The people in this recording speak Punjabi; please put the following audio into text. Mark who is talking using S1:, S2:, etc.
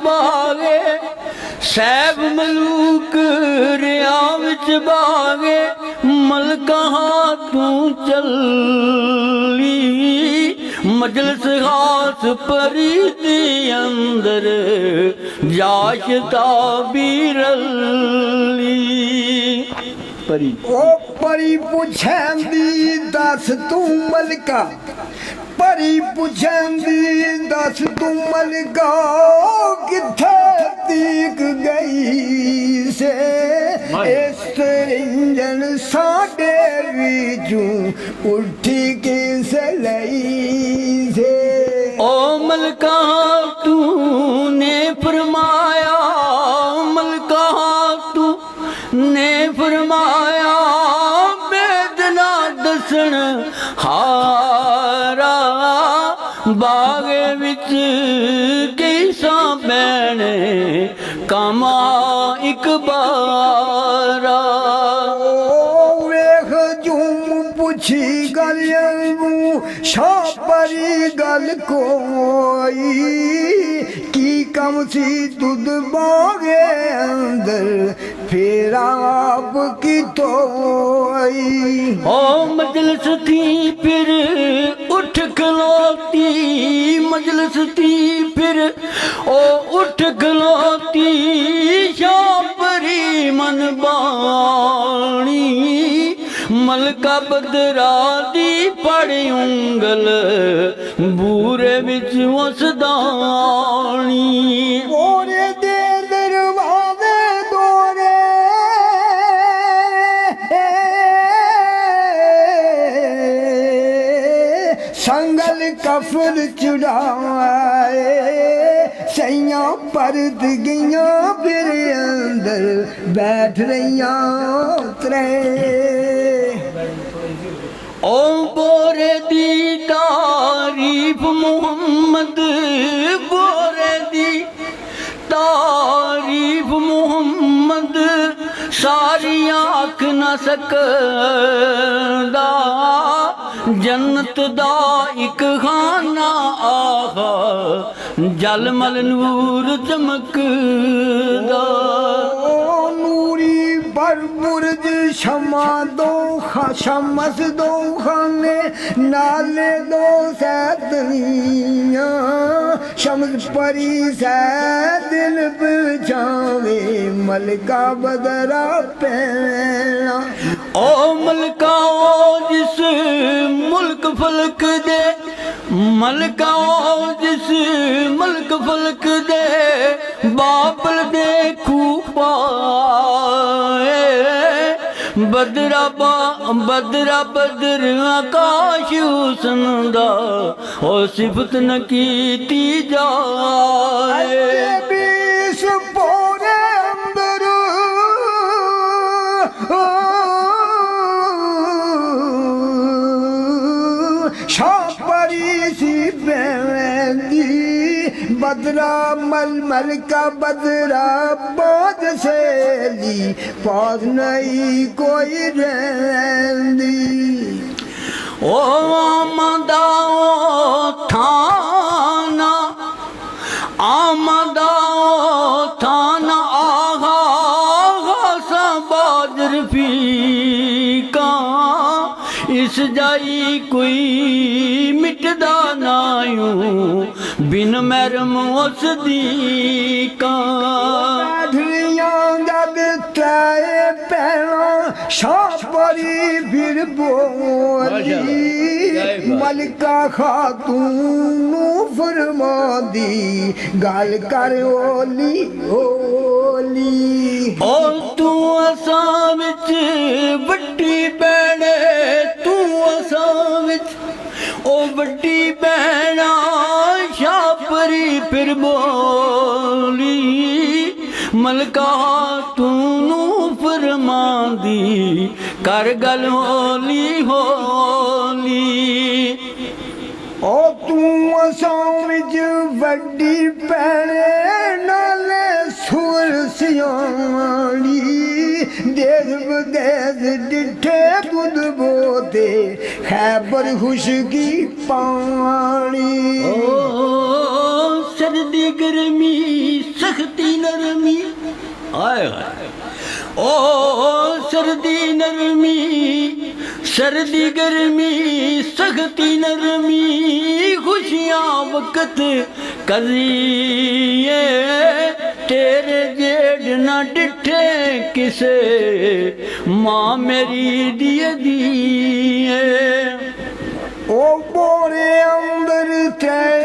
S1: ਬਾਗੇ ਸੈਬ ਮਲੂਕ ਰਿਆ ਵਿੱਚ ਬਾਗੇ ਮਲਕਾ ਤੂੰ ਚੱਲੀ ਮਜਲਸ ਖਾਸ ਪਰੀ ਦੇ ਅੰਦਰ ਜਾਸ਼ ਤਾਬੀਰਲੀ ਪਰੀ
S2: ਉਹ ਪਰੀ ਪੁੱਛੈਂਦੀ ਦੱਸ ਤੂੰ ਮਲਕਾ ਪਰੀ ਪੁੱਛੈਂਦੀ ਦੱਸ ਤੂੰ ਮਲਕਾ ਕਿੱਥੇ ਤੀਕ ਗਈ ਸੇ ਇਸ ਇੰਜਨ ਸਾਡੇ ਵਿੱਚੋਂ ਉੱਠੀ ਕਿਸੇ ਲਈ ਸੇ
S1: ਓ ਮਲਕਾ ਤੂਨੇ ਫਰਮਾਇਆ ਮਲਕਾ ਤੂੰ ਨੇ ਫਰਮਾਇਆ ਬੇਦਨਾ ਦਸਣ ਹਾਰਾ ਬਾਗੇ ਵਿੱਚ ਕੈਸਾ ਬੈਣੇ ਕਮਾ ਇੱਕ ਬਾਰਾ
S2: ਓ ਵੇਖ ਜੂਮ ਪੁੱਛੀ ਗੱਲ ਨੂੰ ਛਾਪਰੀ ਗੱਲ ਕੋਈ ਕੀ ਕੰਮ ਸੀ ਦੁੱਧ ਬਾਗੇ ਅੰਦਰ ਫੇਰ ਆਪ ਕੀ ਤੋਈ
S1: ਓ ਮਜਲਸ ਥੀ ਫਿਰ ਉੱਠ ਖਲੋਤੀ ਮਜਲਸ ਥੀ ਫਿਰ ਓ ਉੱਠ ਖਲੋਤੀ ਸ਼ਾਪਰੀ ਮਨ ਬਾਣੀ ਮਲਕਾ ਬਦਰਾ ਦੀ ਪੜੀ ਉਂਗਲ ਬੂਰੇ ਵਿੱਚ ਉਸਦਾਣੀ
S2: ਉਹਨੇ ਦੇ ਦਰਵਾਜ਼ੇ ਦੋਰੇ ਸੰਗਲ ਕਫਲ ਚੁੜਾਏ ਸਈਆਂ ਪਰਦ ਗਈਆਂ ਫਿਰ ਅੰਦਰ ਬੈਠ ਰਹੀਆਂ ਤਰੇ
S1: ਓ ਬੋਰੇ ਦੀ ਤਾਰੀਫ ਮੁਹੰਮਦ ਬੋਰੇ ਦੀ ਤਾਰੀਫ ਮੁਹੰਮਦ ਸਾਰੀ ਆਖ ਨਾ ਸਕਦਾ ਜੰਨਤ ਦਾ ਇੱਕ ਖਾਨਾ ਆਹਾ ਜਲਮਲ ਨੂਰ ਚਮਕਦਾ
S2: ਨੂਰੀ ਪਰ ਬੁਰਜ ਸ਼ਮਾ ਦੋ ਸ਼ਮਸ ਦੋ ਖਾਨੇ ਨਾਲੇ ਦੋ ਸੈਦਨੀਆਂ ਸ਼ਮਸ ਪਰੀ ਸੈ ਦਿਲ ਬਚਾਵੇ ਮਲਕਾ ਬਦਰਾ ਪੈਣਾ
S1: ਓ ਮਲਕਾ ਓ ਜਿਸ ਮੁਲਕ ਫਲਕ ਦੇ ਮਲਕਾ ਓ ਜਿਸ ਮੁਲਕ ਫਲਕ ਦੇ ਬਾਬਲ ਦੇ ਖੂਫਾ ਬਦਰਾ ਬਦਰਾ ਬਦਰ ਆਕਾਸ਼ ਹੁਸਨ ਦਾ ਓ ਸਿਫਤ ਨ ਕੀਤੀ ਜਾਏ
S2: ਬੀਸ ਪੋਰੇ ਅੰਦਰ ਛਾਪਰੀ ਸੀ ਪੈਂਦੀ बदरा मल मल का बदरा बोझ से ली पौध नहीं कोई रहंदी
S1: ओ आमदाओ थाना आमदाओ थाना आगा सा बादर फीका इस जाई कोई मिटदा नायू बिन मैरम उस दी का
S2: जब तय पैना छापरी फिर बोली मलका खातून फरमा दी गल कर ओली ओली
S1: ओ तू असा विच वड्डी भैणे तू असा विच ओ वड्डी भैणा छापरी फिर बोली मलका तूनू फरमांदी कर गल होली होली
S2: ओ तू असां विच वड्डी भैणे नाले सुर सियाणी देश विदेश डिठे दुध बोते खैबर खुशकी पानी
S1: ओ सर्दी गर्मी नरमी आए हाय ओ सर्दी नरमी सर्दी गर्मी सख्ती नरमी खुशियां वक्त करिए तेरे जेड़ ना डिठे किसे माँ मेरी दिए दिए
S2: ओ बोरे अंदर ते